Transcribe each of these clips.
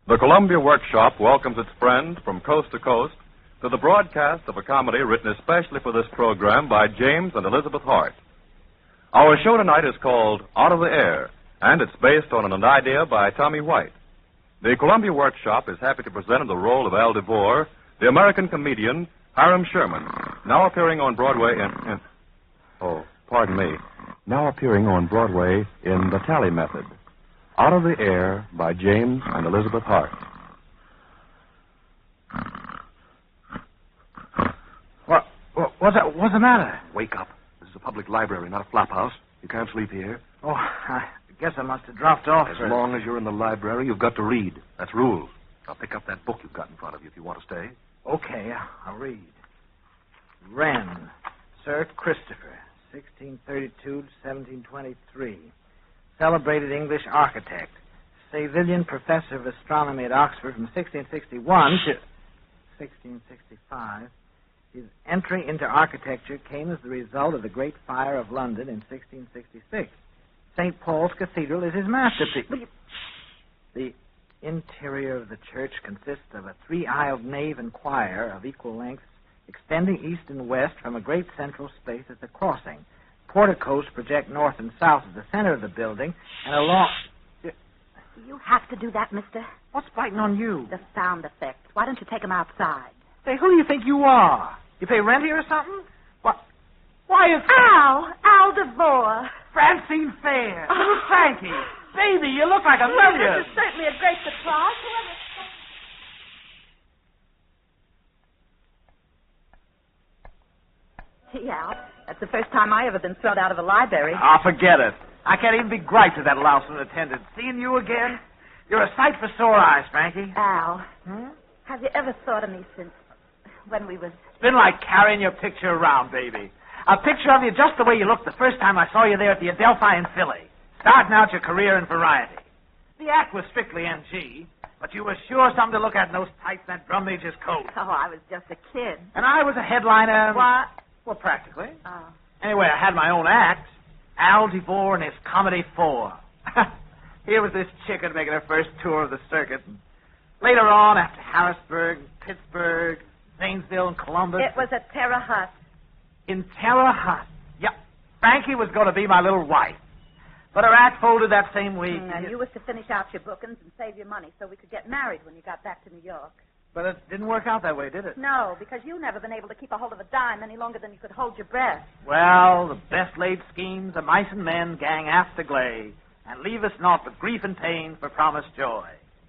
The Columbia Workshop welcomes its friend from coast to coast to the broadcast of a comedy written especially for this program by James and Elizabeth Hart. Our show tonight is called Out of the Air, and it's based on an idea by Tommy White. The Columbia Workshop is happy to present in the role of Al DeVore, the American comedian Hiram Sherman, now appearing on Broadway now appearing on Broadway in The Tally Method. Out of the Air by James and Elizabeth Hart. What's the matter? Wake up. This is a public library, not a flop house. You can't sleep here. Oh, I guess I must have dropped off. As long as you're in the library, you've got to read. That's rules. Now pick up that book you've got in front of you if you want to stay. Okay, I'll read. Wren, Sir Christopher, 1632 to 1723. Celebrated English architect. Vaudevillian professor of astronomy at Oxford from 1661 to 1665. His entry into architecture came as the result of the Great Fire of London in 1666. St. Paul's Cathedral is his masterpiece. The interior of the church consists of a three-aisled nave and choir of equal lengths, extending east and west from a great central space at the crossing. Porticos project north and south at the center of the building, and along... You have to do that, mister. What's biting on you? The sound effects. Why don't you take them outside? Hey, who do you think you are? You pay rent here or something? What? Why is... Al DeVore. Francine Fair. Little Frankie. Baby, you look like a million. This is certainly a great surprise. Gee, Al, that's the first time I ever been thrown out of a library. Forget it. I can't even be griped to that lousome attendant. Seeing you again? You're a sight for sore eyes, Frankie. Al, have you ever thought of me since when we was... It's been like carrying your picture around, baby. A picture of you just the way you looked the first time I saw you there at the Adelphi in Philly, starting out your career in variety. The act was strictly NG, but you were sure something to look at in those tights and that drum major's coat. Oh, I was just a kid. And I was a headliner. What? Well, practically. Oh. Anyway, I had my own act. Al DeVore and his Comedy 4. Here was this chicken making her first tour of the circuit. And later on, after Harrisburg, Pittsburgh, Zanesville, and Columbus... It was at Terre Haute. In Terre Haute. Yep. Frankie was going to be my little wife. But her act folded that same week. And you was to finish out your bookings and save your money so we could get married when you got back to New York. But it didn't work out that way, did it? No, because you never been able to keep a hold of a dime any longer than you could hold your breath. Well, the best laid schemes of mice and men gang after glay, and leave us naught but grief and pain for promised joy.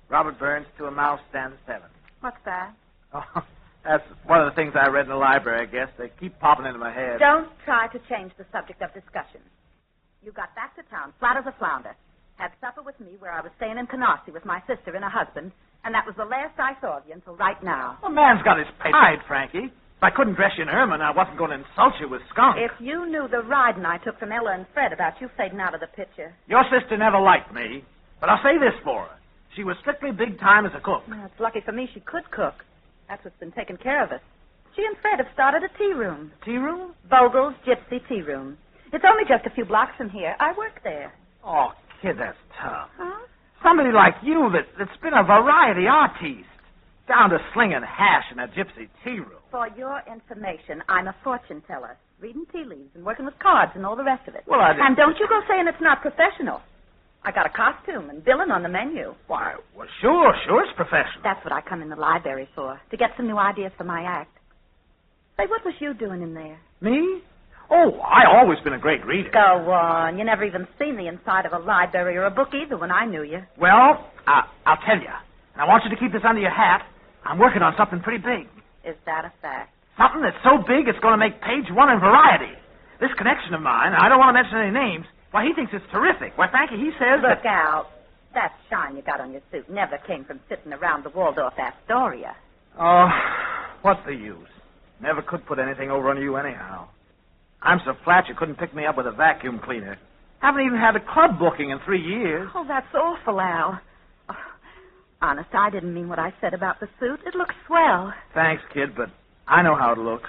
Robert Burns, To a Mouse Stands 7. What's that? Oh, that's one of the things I read in the library, I guess. They keep popping into my head. Don't try to change the subject of discussion. You got back to town, flat as a flounder. Had supper with me where I was staying in Canarsie with my sister and her husband, and that was the last I saw of you until right now. Well, man's got his pride, Frankie. If I couldn't dress you in ermine, I wasn't going to insult you with skunk. If you knew the riding I took from Ella and Fred about you fading out of the picture. Your sister never liked me, but I'll say this for her. She was strictly big time as a cook. Well, it's lucky for me she could cook. That's what's been taking care of us. She and Fred have started a tea room. Tea room? Vogel's Gypsy Tea Room. It's only just a few blocks from here. I work there. Oh, kid, that's tough. Huh? Somebody like you that's been a variety artiste, down to slinging hash in a gypsy tea room. For your information, I'm a fortune teller, reading tea leaves and working with cards and all the rest of it. Well, And don't you go saying it's not professional. I got a costume and billing on the menu. Why, well, sure, it's professional. That's what I come in the library for, to get some new ideas for my act. Say, what was you doing in there? Me? Oh, I always been a great reader. Go on. You never even seen the inside of a library or a book either when I knew you. Well, I'll tell you. And I want you to keep this under your hat. I'm working on something pretty big. Is that a fact? Something that's so big it's going to make page 1 in Variety. This connection of mine, I don't want to mention any names, why, he thinks it's terrific. Why, Frankie, he says Look out. That shine you got on your suit never came from sitting around the Waldorf Astoria. Oh, what's the use? Never could put anything over on you anyhow. I'm so flat you couldn't pick me up with a vacuum cleaner. Haven't even had a club booking in 3 years. Oh, that's awful, Al. Oh, honest, I didn't mean what I said about the suit. It looks swell. Thanks, kid, but I know how it looks.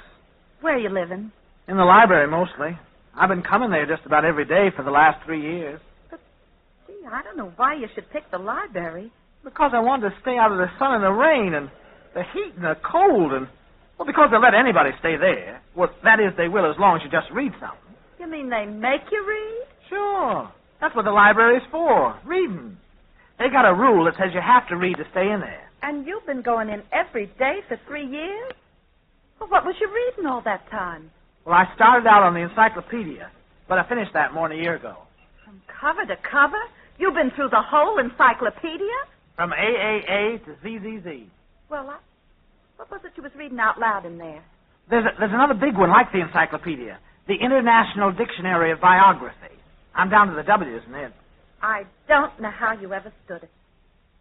Where are you living? In the library, mostly. I've been coming there just about every day for the last 3 years. But, gee, I don't know why you should pick the library. Because I wanted to stay out of the sun and the rain and the heat and the cold and... Well, because they'll let anybody stay there. Well, that is, they will as long as you just read something. You mean they make you read? Sure. That's what the library's for, reading. They got a rule that says you have to read to stay in there. And you've been going in every day for 3 years? Well, what was you reading all that time? Well, I started out on the encyclopedia, but I finished that more than a year ago. From cover to cover? You've been through the whole encyclopedia? From AAA to ZZZ. Well, what was it you was reading out loud in there? There's another big one like the encyclopedia, the International Dictionary of Biography. I'm down to the W's in it. I don't know how you ever stood it.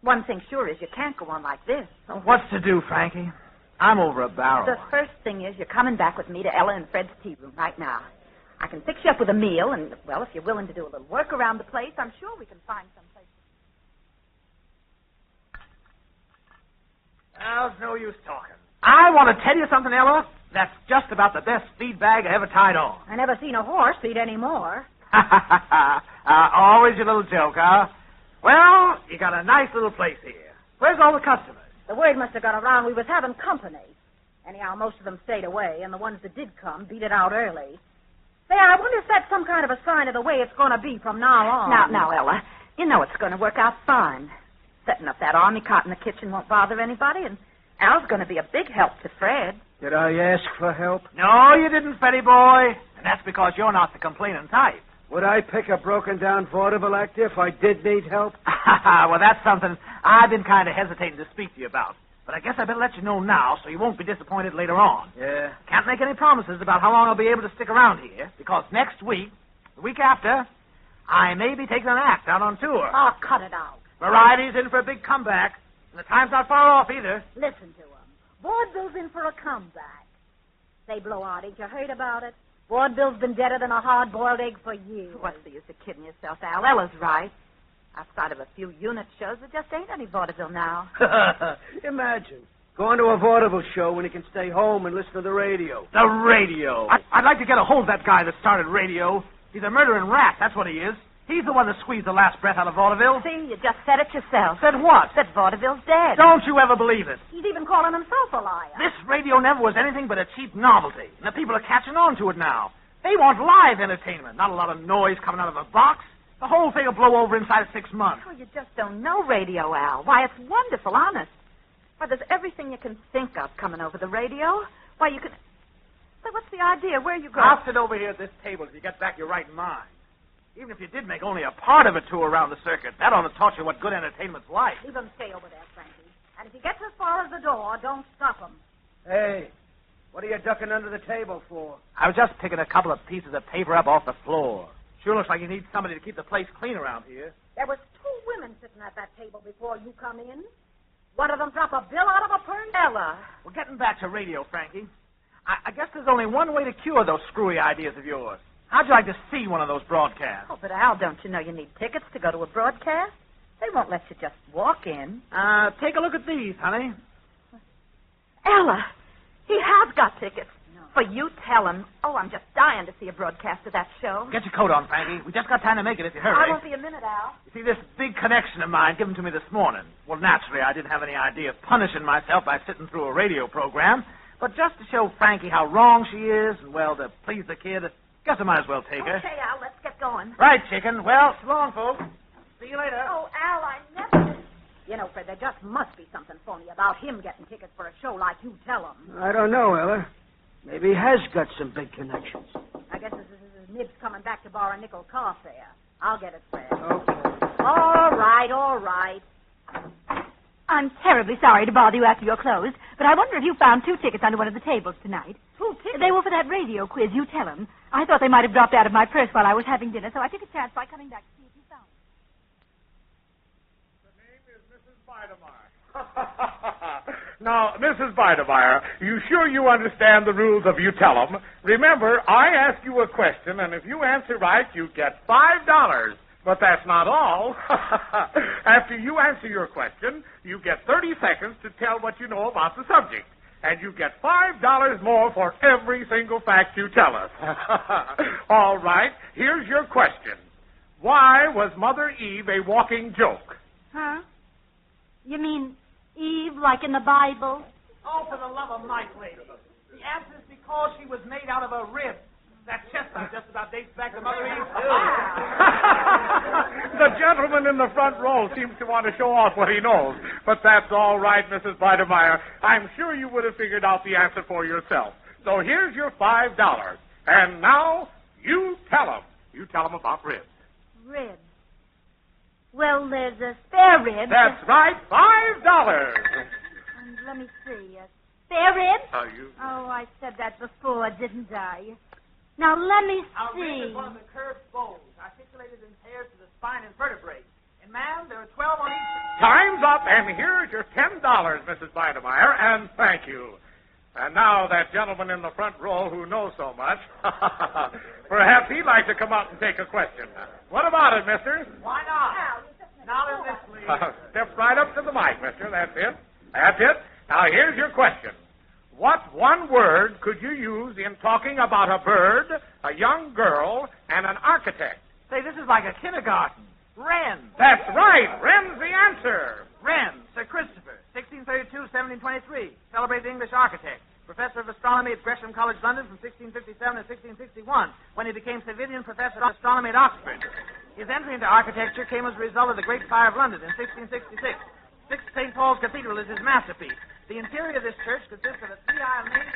One thing sure is you can't go on like this. So what's to do, Frankie? I'm over a barrel. The first thing is you're coming back with me to Ella and Fred's tea room right now. I can fix you up with a meal, and, well, if you're willing to do a little work around the place, I'm sure we can find some place. There's no use talking. I want to tell you something, Ella. That's just about the best feed bag I ever tied on. I never seen a horse feed any more. Always your little joke, huh? Well, you got a nice little place here. Where's all the customers? The word must have got around we was having company. Anyhow, most of them stayed away, and the ones that did come beat it out early. Say, I wonder if that's some kind of a sign of the way it's going to be from now on. Now, Ella, you know it's going to work out fine. Setting up that army cot in the kitchen won't bother anybody, and Al's going to be a big help to Fred. Did I ask for help? No, you didn't, Freddy boy. And that's because you're not the complaining type. Would I pick a broken-down vaudeville actor if I did need help? Well, that's something I've been kind of hesitating to speak to you about. But I guess I better let you know now so you won't be disappointed later on. Yeah? Can't make any promises about how long I'll be able to stick around here, because next week, the week after, I may be taking an act out on tour. Oh, cut it out. Variety's in for a big comeback, and the time's not far off either. Listen to him. Vaudeville's in for a comeback. Say, Blowout, ain't you heard about it? Vaudeville's been deader than a hard-boiled egg for years. What's the use of kidding yourself, Al? Ella's right. Outside of a few unit shows, there just ain't any vaudeville now. Imagine going to a vaudeville show when you can stay home and listen to the radio. The radio. I'd like to get a hold of that guy that started radio. He's a murdering rat, that's what he is. He's the one that squeezed the last breath out of vaudeville. See, you just said it yourself. Said what? That vaudeville's dead. Don't you ever believe it. He's even calling himself a liar. This radio never was anything but a cheap novelty, and the people are catching on to it now. They want live entertainment, not a lot of noise coming out of a box. The whole thing will blow over inside of 6 months. Oh, you just don't know radio, Al. Why, it's wonderful, honest. Why, there's everything you can think of coming over the radio. Why, you could... Say, what's the idea? Where are you going? I'll sit over here at this table till you get back your right mind. Even if you did make only a part of a tour around the circuit, that ought to taught you what good entertainment's like. Leave him stay over there, Frankie. And if he gets as far as the door, don't stop him. Hey, what are you ducking under the table for? I was just picking a couple of pieces of paper up off the floor. Sure looks like you need somebody to keep the place clean around here. There was 2 women sitting at that table before you come in. One of them dropped a bill out of a Ella. We're getting back to radio, Frankie. I guess there's only one way to cure those screwy ideas of yours. How'd you like to see one of those broadcasts? Oh, but Al, don't you know you need tickets to go to a broadcast? They won't let you just walk in. Take a look at these, honey. Ella, he has got tickets. No. But you tell him. Oh, I'm just dying to see a broadcast of that show. Get your coat on, Frankie. We just got time to make it if you hurry. I won't be a minute, Al. You see, this big connection of mine given to me this morning. Well, naturally, I didn't have any idea of punishing myself by sitting through a radio program. But just to show Frankie how wrong she is, and, well, to please the kid, guess I might as well take her. Okay, Al, let's get going. Right, chicken. Well, so long, folks. See you later. Oh, Al, I never... You know, Fred, there just must be something phony about him getting tickets for a show like you tell him. I don't know, Ella. Maybe he has got some big connections. I guess this is Nibs coming back to borrow a nickel car fare. I'll get it, Fred. Okay. All right. I'm terribly sorry to bother you after you're closed, but I wonder if you found 2 tickets under one of the tables tonight. 2 tickets? They were for that radio quiz, you tell them. I thought they might have dropped out of my purse while I was having dinner, so I took a chance by coming back to see if you found them. The name is Mrs. Bidemeyer. Now, Mrs. Bidemeyer, you sure you understand the rules of You Tell 'em? Remember, I ask you a question, and if you answer right, you get $5. But that's not all. After you answer your question, you get 30 seconds to tell what you know about the subject. And you get $5 more for every single fact you tell us. All right, here's your question. Why was Mother Eve a walking joke? Huh? You mean Eve, like in the Bible? Oh, for the love of Mike, lady. The answer is because she was made out of a rib. That chestnut just about dates back to Mother Eve. The gentleman in the front row seems to want to show off what he knows. But that's all right, Mrs. Biedermeier. I'm sure you would have figured out the answer for yourself. So here's your $5. And now, you tell him. You tell him about ribs. Ribs. Well, there's a spare rib. That's right, $5. And let me see. Spare rib? You... Oh, I said that before, didn't I? Now, let me Our see. rib is one of the curved bones, articulated in pairs to the spine and vertebrae. In man, there are 12 on each. Time's up, and here's your $10, Mrs. Biedermeier, and thank you. And now that gentleman in the front row who knows so much, perhaps he'd like to come up and take a question. What about it, mister? Why not? Not in this league. Step right up to the mic, mister. That's it. That's it. Now, here's your question. What one word could you use in talking about a bird, a young girl, and an architect? Say, this is like a kindergarten. Wren. That's right. Wren's the answer. Wren, Sir Christopher, 1632-1723, celebrated English architect, professor of astronomy at Gresham College, London, from 1657 to 1661, when he became Savilian professor of astronomy at Oxford. His entry into architecture came as a result of the Great Fire of London in 1666. St. Paul's Cathedral is his masterpiece. The interior of this church consists of a three-aisle nave.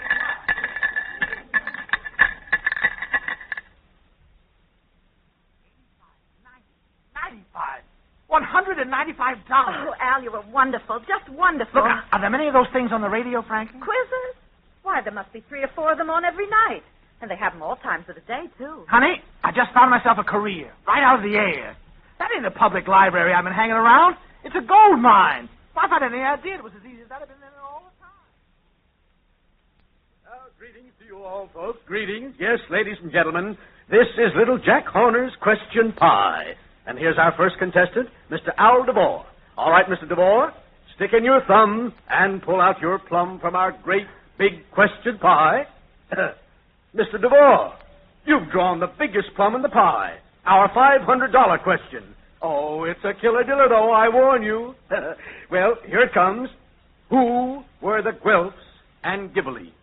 $195. Oh, Al, you were wonderful. Just wonderful. Look, are there many of those things on the radio, Frankie? Quizzes? Why, there must be 3 or 4 of them on every night. And they have them all times of the day, too. Honey, I just found myself a career, right out of the air. That ain't a public library I've been hanging around. It's a gold mine. If I had any idea it was as easy as that, I've been there all the time. Greetings to you all, folks. Greetings. Yes, ladies and gentlemen, this is little Jack Horner's Question Pie. And here's our first contestant, Mr. Al DeVore. All right, Mr. DeVore, stick in your thumb and pull out your plum from our great big question pie. Mr. DeVore, you've drawn the biggest plum in the pie, our $500 question. Oh, it's a killer-diller-do, I warn you. Well, here it comes. Who were the Guelphs and Ghibellines?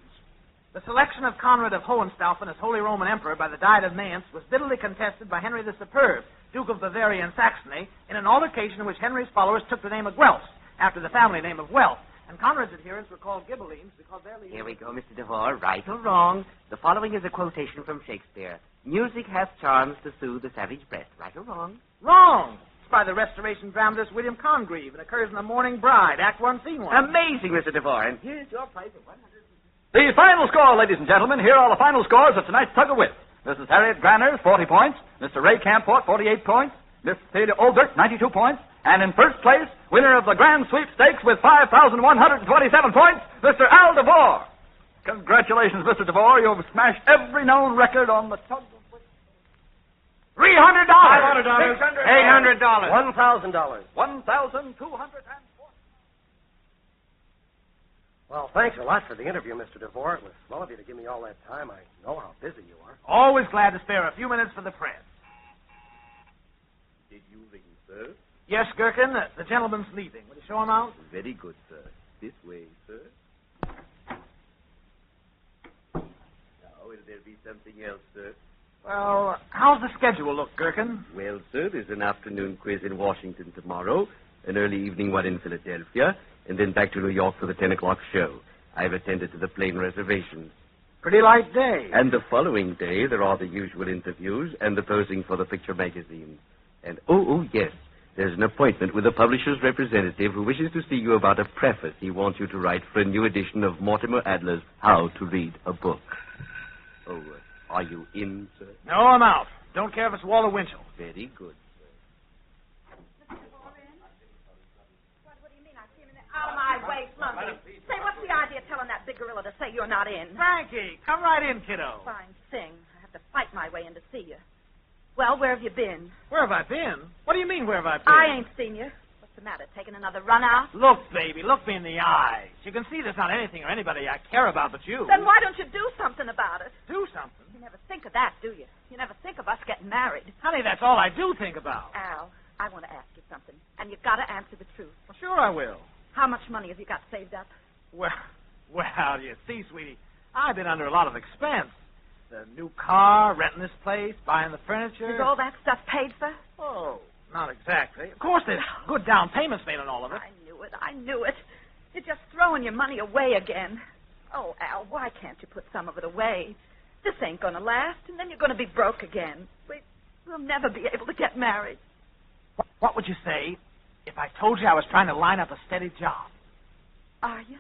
The selection of Conrad of Hohenstaufen as Holy Roman Emperor by the Diet of Mayence was bitterly contested by Henry the Superb, Duke of Bavaria and Saxony, in an altercation in which Henry's followers took the name of Guelphs, after the family name of Welf, and Conrad's adherents were called Ghibellines because their leaders... Here we go, Mr. DeVore, right or wrong. The following is a quotation from Shakespeare. Music hath charms to soothe the savage breast, right or wrong? Wrong! It's by the Restoration dramatist William Congreve and occurs in The Morning Bride, Act 1, Scene 1. Amazing, Mr. DeVore, and here's your prize of $100. The final score, ladies and gentlemen. Here are the final scores of tonight's Tug of Wit. Mrs. Harriet Granners, 40 points. Mr. Ray Camport, 48 points. Miss Theda Olbert, 92 points. And in first place, winner of the Grand Sweepstakes with 5,127 points, Mr. Al DeVore. Congratulations, Mr. DeVore. You've smashed every known record on the Tug of Wit. $300. $500. $800. $1,000. $1,240. Well, thanks a lot for the interview, Mr. DeVore. It was slow of you to give me all that time. I know how busy you are. Always glad to spare a few minutes for the press. Did you ring, sir? Yes, Gherkin, the gentleman's leaving. Will you show him out? Very good, sir. This way, sir. Now, will there be something else, sir? Well, how's the schedule look, Gherkin? Well, sir, there's an afternoon quiz in Washington tomorrow, an early evening one in Philadelphia, and then back to New York for the 10 o'clock show. I've attended to the plane reservations. Pretty light day. And the following day, there are the usual interviews and the posing for the picture magazines. And, yes, there's an appointment with a publisher's representative who wishes to see you about a preface he wants you to write for a new edition of Mortimer Adler's How to Read a Book. Oh, are you in, sir? No, I'm out. Don't care if it's Walter Winchell. Very good. Out of my way, Flumpy. Say, what's the idea of telling that big gorilla to say you're not in? Frankie, come right in, kiddo. Fine thing. I have to fight my way in to see you. Well, where have you been? Where have I been? What do you mean, where have I been? I ain't seen you. What's the matter, taking another run out? Look, baby, look me in the eyes. You can see there's not anything or anybody I care about but you. Then why don't you do something about it? Do something? You never think of that, do you? You never think of us getting married. Honey, that's all I do think about. Al, I want to ask you something, and you've got to answer the truth. Well, sure I will. How much money have you got saved up? Well, you see, sweetie, I've been under a lot of expense. The new car, renting this place, buying the furniture. Is all that stuff paid for? Oh, not exactly. Of course, there's good down payments made on all of it. I knew it. You're just throwing your money away again. Oh, Al, why can't you put some of it away? This ain't going to last, and then you're going to be broke again. We'll never be able to get married. What would you say if I told you I was trying to line up a steady job? Are you?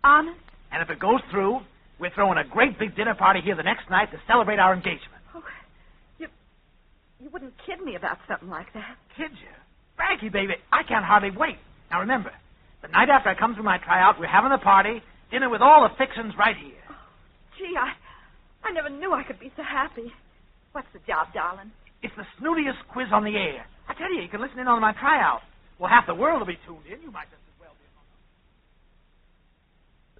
Honest? And if it goes through, we're throwing a great big dinner party here the next night to celebrate our engagement. Oh, you wouldn't kid me about something like that. Kid you? Frankie, baby, I can't hardly wait. Now, remember, the night after I come through my tryout, we're having a party, dinner with all the fixings right here. Oh, gee, I never knew I could be so happy. What's the job, darling? It's the snootiest quiz on the air. I tell you can listen in on my tryout. Well, half the world will be tuned in. You might just as well be.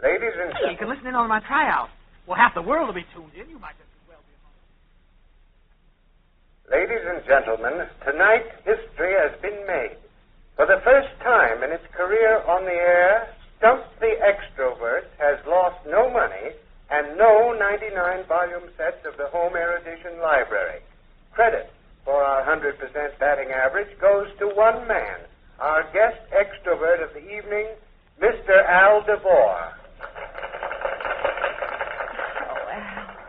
Ladies and gentlemen. You can listen in on my tryout. Well, half the world will be tuned in. You might just as well be. Ladies and gentlemen, tonight history has been made. For the first time in its career on the air, Stump the Extrovert has lost no money and no 99-volume sets of the Home Erudition Library. Credit for our 100% batting average goes to one man, our guest extrovert of the evening, Mr. Al DeVore.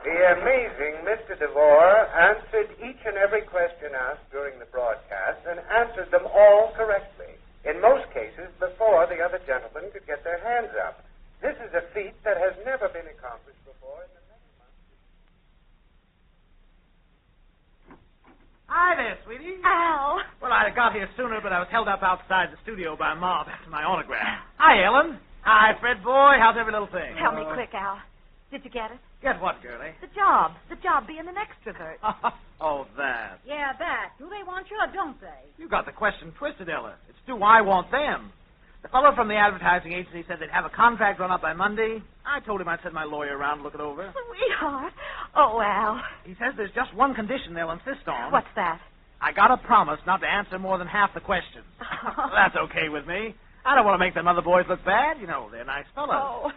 The amazing Mr. DeVore answered each and every question asked during the broadcast and answered them all correctly, in most cases before the other gentlemen could get their hands up. This is a feat that has never been accomplished before in the many months. Hi there, sweetie. Al. Well, I got here sooner, but I was held up outside the studio by a mob after my autograph. Hi, Ellen. Hi, Fred boy. How's every little thing? Tell me quick, Al. Did you get it? Get what, girlie? The job. The job being an extrovert. Oh, that. Yeah, that. Do they want you or don't they? You got the question twisted, Ella. It's do I want them? The fellow from the advertising agency said they'd have a contract drawn up by Monday. I told him I'd send my lawyer around to look it over. Sweetheart. Oh, Al. He says there's just one condition they'll insist on. What's that? I got a promise not to answer more than half the questions. That's okay with me. I don't want to make them other boys look bad. You know, they're nice fellows. Oh,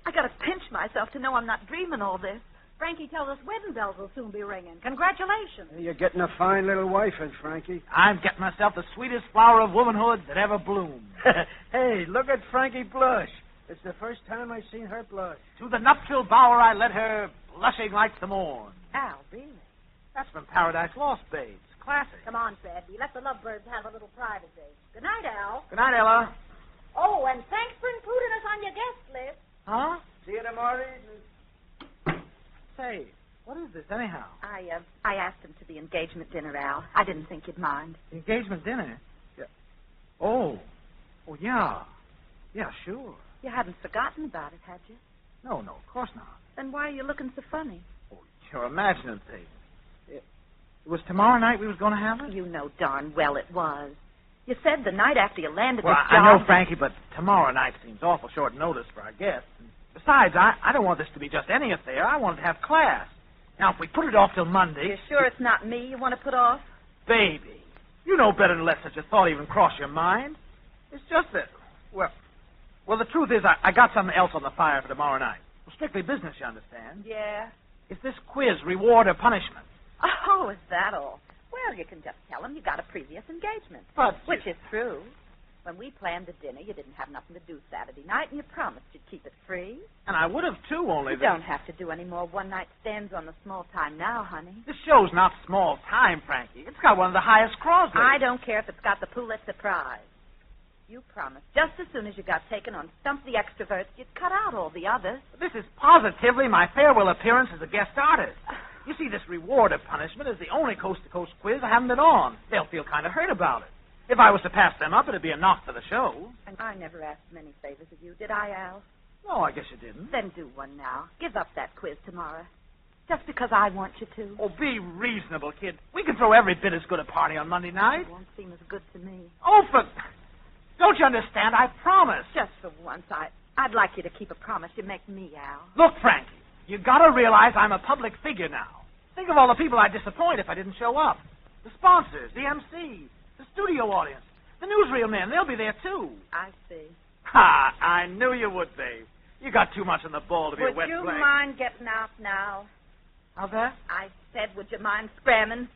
I got to pinch myself to know I'm not dreaming all this. Frankie tells us wedding bells will soon be ringing. Congratulations. You're getting a fine little wife, Frankie. I'm getting myself the sweetest flower of womanhood that ever bloomed. Hey, look at Frankie blush. It's the first time I've seen her blush. To the nuptial bower I led her, blushing like the morn. Al, really? That's from Paradise Lost, babes. Classic. Come on, Freddy. Let the lovebirds have a little privacy. Good night, Al. Good night, Ella. Oh, and thanks for including us on your guest list. Huh? See you tomorrow evening. Say, what is this, anyhow? I asked him to the engagement dinner, Al. I didn't think you'd mind. The engagement dinner? Yeah. Oh, yeah. Yeah, sure. You hadn't forgotten about it, had you? No, of course not. Then why are you looking so funny? Oh, you're imagining things. It was tomorrow night we was going to have it? You know darn well it was. You said the night after you landed well, this I job... know, Frankie, but tomorrow night seems awful short notice for our guests. And besides, I don't want this to be just any affair. I want it to have class. Now, if we put it off till Monday... You sure it's not me you want to put off? Baby, you know better than let such a thought even cross your mind. It's just that... Well, the truth is I got something else on the fire for tomorrow night. Well, strictly business, you understand. Yeah. It's this quiz, reward or punishment. Oh, is that all? Well, you can just tell them you got a previous engagement. Which is true. When we planned the dinner, you didn't have nothing to do Saturday night, and you promised you'd keep it free. And I would have, too, only You don't have to do any more one-night stands on the small time now, honey. This show's not small time, Frankie. It's got one of the highest craws rates. I don't care if it's got the Pulitzer Prize. You promised just as soon as you got taken on Stump the Extroverts, you'd cut out all the others. This is positively my farewell appearance as a guest artist. You see, this reward or punishment is the only coast-to-coast quiz I haven't been on. They'll feel kind of hurt about it. If I was to pass them up, it'd be a knock for the show. And I never asked many favors of you, did I, Al? No, I guess you didn't. Then do one now. Give up that quiz tomorrow. Just because I want you to. Oh, be reasonable, kid. We can throw every bit as good a party on Monday night. It won't seem as good to me. Oh, don't you understand? I promised. Just for once, I'd like you to keep a promise you make me, Al. Look, Frankie, you gotta realize I'm a public figure now. Think of all the people I'd disappoint if I didn't show up. The sponsors, the MC, The studio audience. The newsreel men. They'll be there, too. I see. Ha! I knew you would be. You got too much on the ball to be a wet Would you blanket. mind getting out now? How's that? I said, would you mind scramming?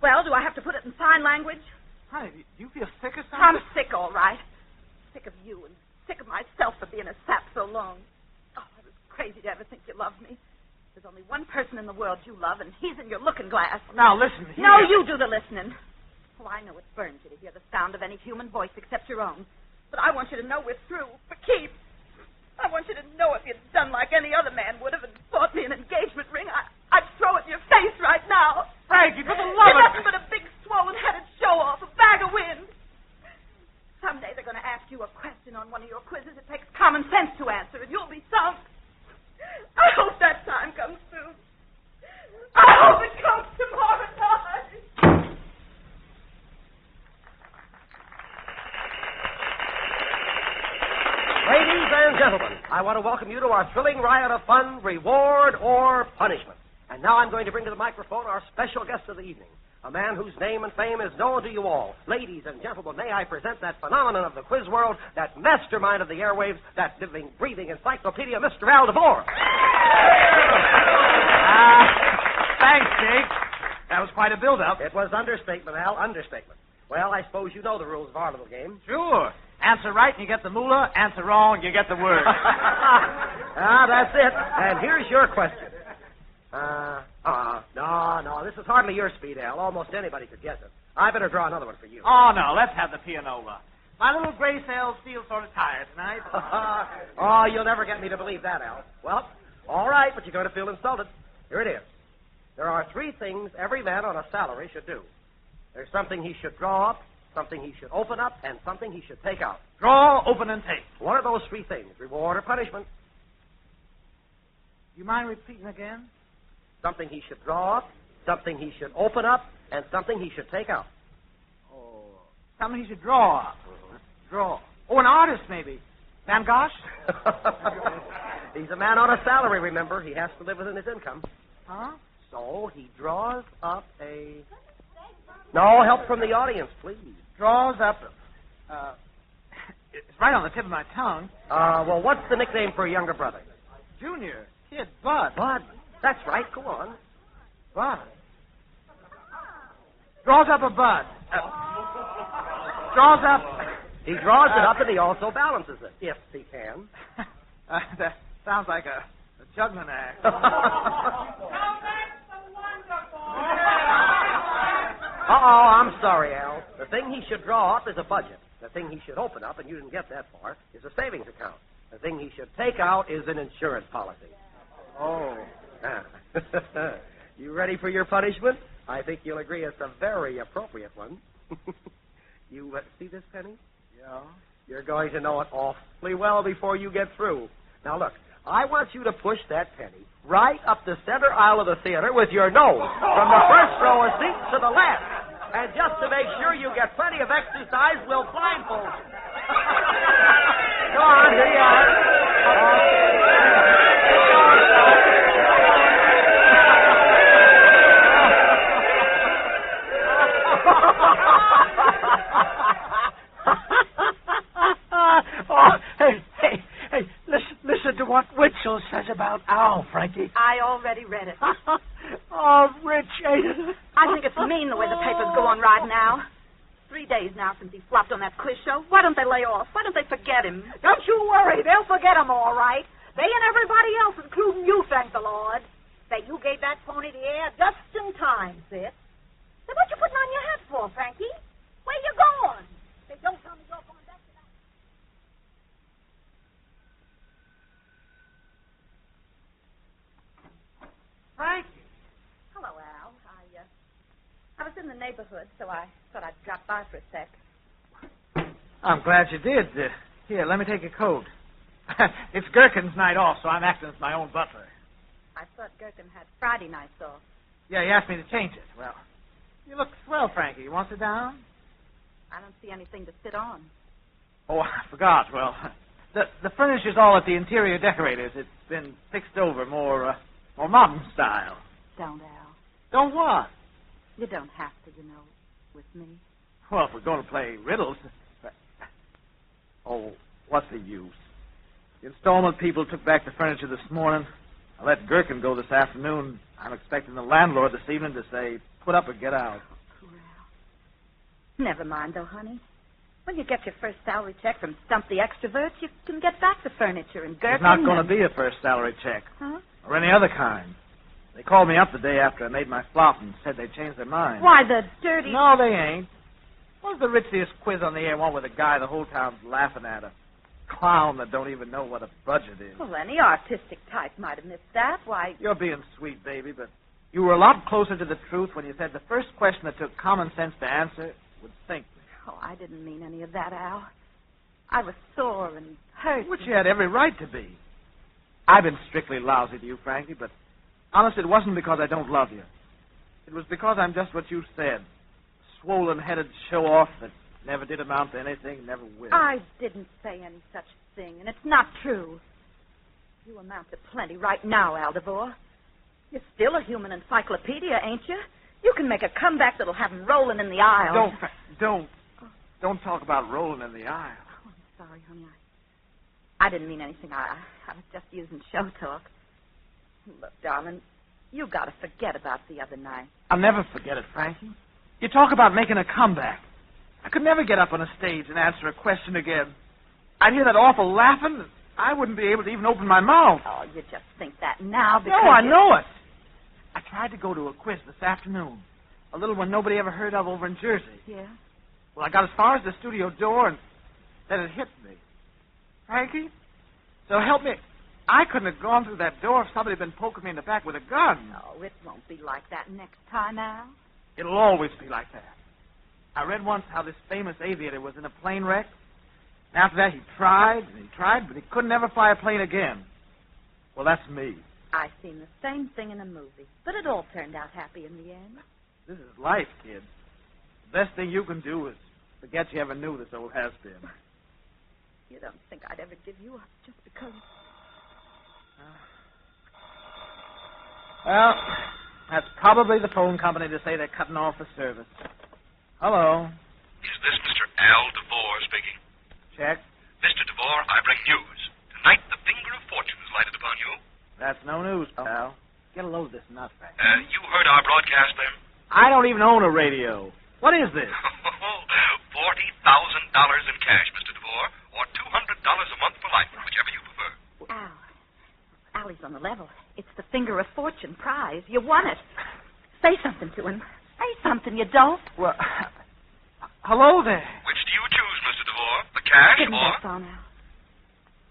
Well, do I have to put it in sign language? Honey, do you feel sick or something? I'm sick, all right. Sick of you and sick of myself for being a sap so long. Oh, I was crazy to ever think you loved me. There's only one person in the world you love, and he's in your looking glass. Now, listen here. No, you do the listening. Oh, I know it burns you to hear the sound of any human voice except your own. But I want you to know we're through, for keeps. I want you to know if you'd done like any other man would have and bought me an engagement ring, I'd throw it in your face right now. Frankie, for the love of... You're nothing but a big swollen-headed show-off, a bag of wind. Someday they're going to ask you a question on one of your quizzes. It takes common sense to answer, and you'll be sunk. I hope that time comes soon. I hope it comes tomorrow night. Ladies and gentlemen, I want to welcome you to our thrilling riot of fun, reward or punishment. And now I'm going to bring to the microphone our special guest of the evening, a man whose name and fame is known to you all. Ladies and gentlemen, may I present that phenomenon of the quiz world, that mastermind of the airwaves, that living, breathing encyclopedia, Mr. Al DeVore. Thanks, Jake. That was quite a build-up. It was understatement, Al, understatement. Well, I suppose you know the rules of our little game. Sure. Answer right and you get the moolah. Answer wrong and you get the word. That's it. And here's your question. No, this is hardly your speed, Al. Almost anybody could guess it. I better draw another one for you. Oh, no, let's have the pianola. My little gray cells feel sort of tired tonight. Oh, you'll never get me to believe that, Al. Well, all right, but you're going to feel insulted. Here it is. There are 3 things every man on a salary should do. There's something he should draw up, something he should open up, and something he should take out. Draw, open, and take. What are those 3 things? Reward or punishment? You mind repeating again? Something he should draw up, something he should open up, and something he should take out. Oh, something he should draw up. Draw. Oh, an artist, maybe. Van Gogh? He's a man on a salary, remember. He has to live within his income. Huh? So he draws up a... No, help from the audience, please. Draws up... it's right on the tip of my tongue. Well, what's the nickname for a younger brother? Junior. Kid. Bud. Bud. That's right. Go on. Bud. Draws up a bud. Draws up... He draws it up and he also balances it, if he can. That sounds like a juggling act. I'm sorry, Al. The thing he should draw up is a budget. The thing he should open up, and you didn't get that far, is a savings account. The thing he should take out is an insurance policy. Oh. You ready for your punishment? I think you'll agree it's a very appropriate one. You see this penny? Yeah. You're going to know it awfully well before you get through. Now, look, I want you to push that penny right up the center aisle of the theater with your nose from the first row of seats to the last. And just to make sure you get plenty of exercise, we'll blindfold you. Go on, here you are. Hey, listen to what Winchell says about Al, Frankie. I already read it. Oh, Rich, ain't it? I think it's mean the way the papers go on right now. 3 days now since he flopped on that quiz show. Why don't they lay off? Why don't they forget him? Don't you worry. They'll forget him all right. They and everybody else, including you, thank the Lord. Say, you gave that pony the air just in time, sis. Say, what you putting on your hat for, Frankie? Where you going? Say, don't tell me you're going back to that. Frankie. Hello, Al. I was in the neighborhood, so I thought I'd drop by for a sec. I'm glad you did. Here, let me take your coat. It's Gherkin's night off, so I'm acting as my own butler. I thought Gherkin had Friday nights off. Yeah, he asked me to change it. Well, you look swell, Frankie. You want to sit down? I don't see anything to sit on. Oh, I forgot. Well, the furnish is all at the interior decorators. It's been fixed over more modern style. Don't, Al. Don't what? You don't have to, you know, with me. Well, if we're going to play riddles... Oh, what's the use? The installment people took back the furniture this morning. I let Gherkin go this afternoon. I'm expecting the landlord this evening to say, put up or get out. Oh, never mind, though, honey. When you get your first salary check from Stump the Extrovert, you can get back the furniture and Gherkin... It's not going to be a first salary check. Huh? Or any other kind. They called me up the day after I made my flop and said they'd changed their mind. Why, the dirty... No, they ain't. What's the ritziest quiz on the air one with a guy the whole town's laughing at? A clown that don't even know what a budget is. Well, any artistic type might have missed that. Why... You're being sweet, baby, but you were a lot closer to the truth when you said the first question that took common sense to answer would sink me. Oh, I didn't mean any of that, Al. I was sore and hurt. Which you had every right to be. I've been strictly lousy to you, Frankie, but honest, it wasn't because I don't love you. It was because I'm just what you said. Swollen-headed show-off that never did amount to anything, never will. I didn't say any such thing, and it's not true. You amount to plenty right now, Al DeVore. You're still a human encyclopedia, ain't you? You can make a comeback that'll have him rolling in the aisle. Don't talk about rolling in the aisle. Oh, I'm sorry, honey. I didn't mean anything. I was just using show talk. Look, darling, you got to forget about the other night. I'll never forget it, Frankie. You talk about making a comeback. I could never get up on a stage and answer a question again. I'd hear that awful laughing, and I wouldn't be able to even open my mouth. Oh, you just think that now because... No, I know it. I tried to go to a quiz this afternoon. A little one nobody ever heard of over in Jersey. Yeah? Well, I got as far as the studio door, and then it hit me. Frankie, so help me. I couldn't have gone through that door if somebody had been poking me in the back with a gun. No, it won't be like that next time, Al. It'll always be like that. I read once how this famous aviator was in a plane wreck. And after that, he tried, but he couldn't ever fly a plane again. Well, that's me. I've seen the same thing in a movie, but it all turned out happy in the end. This is life, kid. The best thing you can do is forget you ever knew this old has-been. You don't think I'd ever give you up just because... Well, that's probably the phone company to say they're cutting off the service. Hello. Is this Mr. Al DeVore speaking? Check. Mr. DeVore, I bring news. Tonight, the finger of fortune is lighted upon you. That's no news, pal. Get a load of this nut, Frank. You heard our broadcast, then? I don't even own a radio. What is this? $40,000 in cash, Mr. DeVore, or $200 a month for life, whichever you prefer. Al. Allie's on the level. It's the Finger of Fortune prize. You won it. Say something to him. Say something, you don't. Well, hello there. Which do you choose, Mr. DeVore? The cash Give me or... that phone, Al.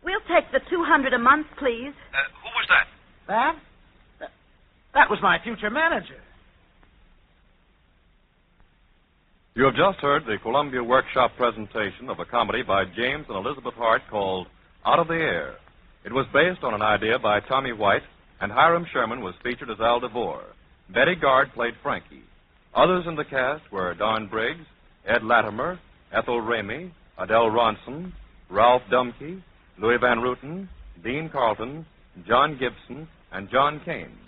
We'll take the $200 a month, please. Who was that? That was my future manager. You have just heard the Columbia Workshop presentation of a comedy by James and Elizabeth Hart called Out of the Air. It was based on an idea by Tommy White, and Hiram Sherman was featured as Al DeVore. Betty Gard played Frankie. Others in the cast were Don Briggs, Ed Latimer, Ethel Ramey, Adele Ronson, Ralph Dumke, Louis Van Ruten, Dean Carlton, John Gibson, and John Kane.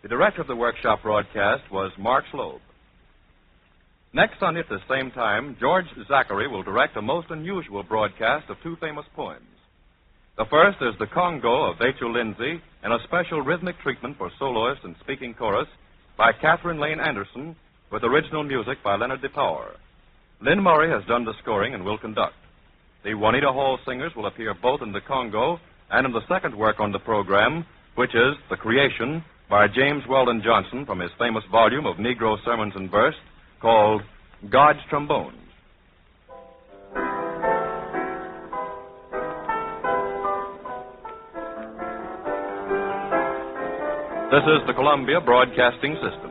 The director of the workshop broadcast was Mark Slobe. Next Sunday at the same time, George Zachary will direct a most unusual broadcast of two famous poems. The first is The Congo of Rachel Lindsay, and a special rhythmic treatment for soloist and speaking chorus by Catherine Lane Anderson, with original music by Leonard DePower. Lynn Murray has done the scoring and will conduct. The Juanita Hall singers will appear both in The Congo and in the second work on the program, which is The Creation by James Weldon Johnson from his famous volume of Negro sermons in verse called God's Trombones. This is the Columbia Broadcasting System.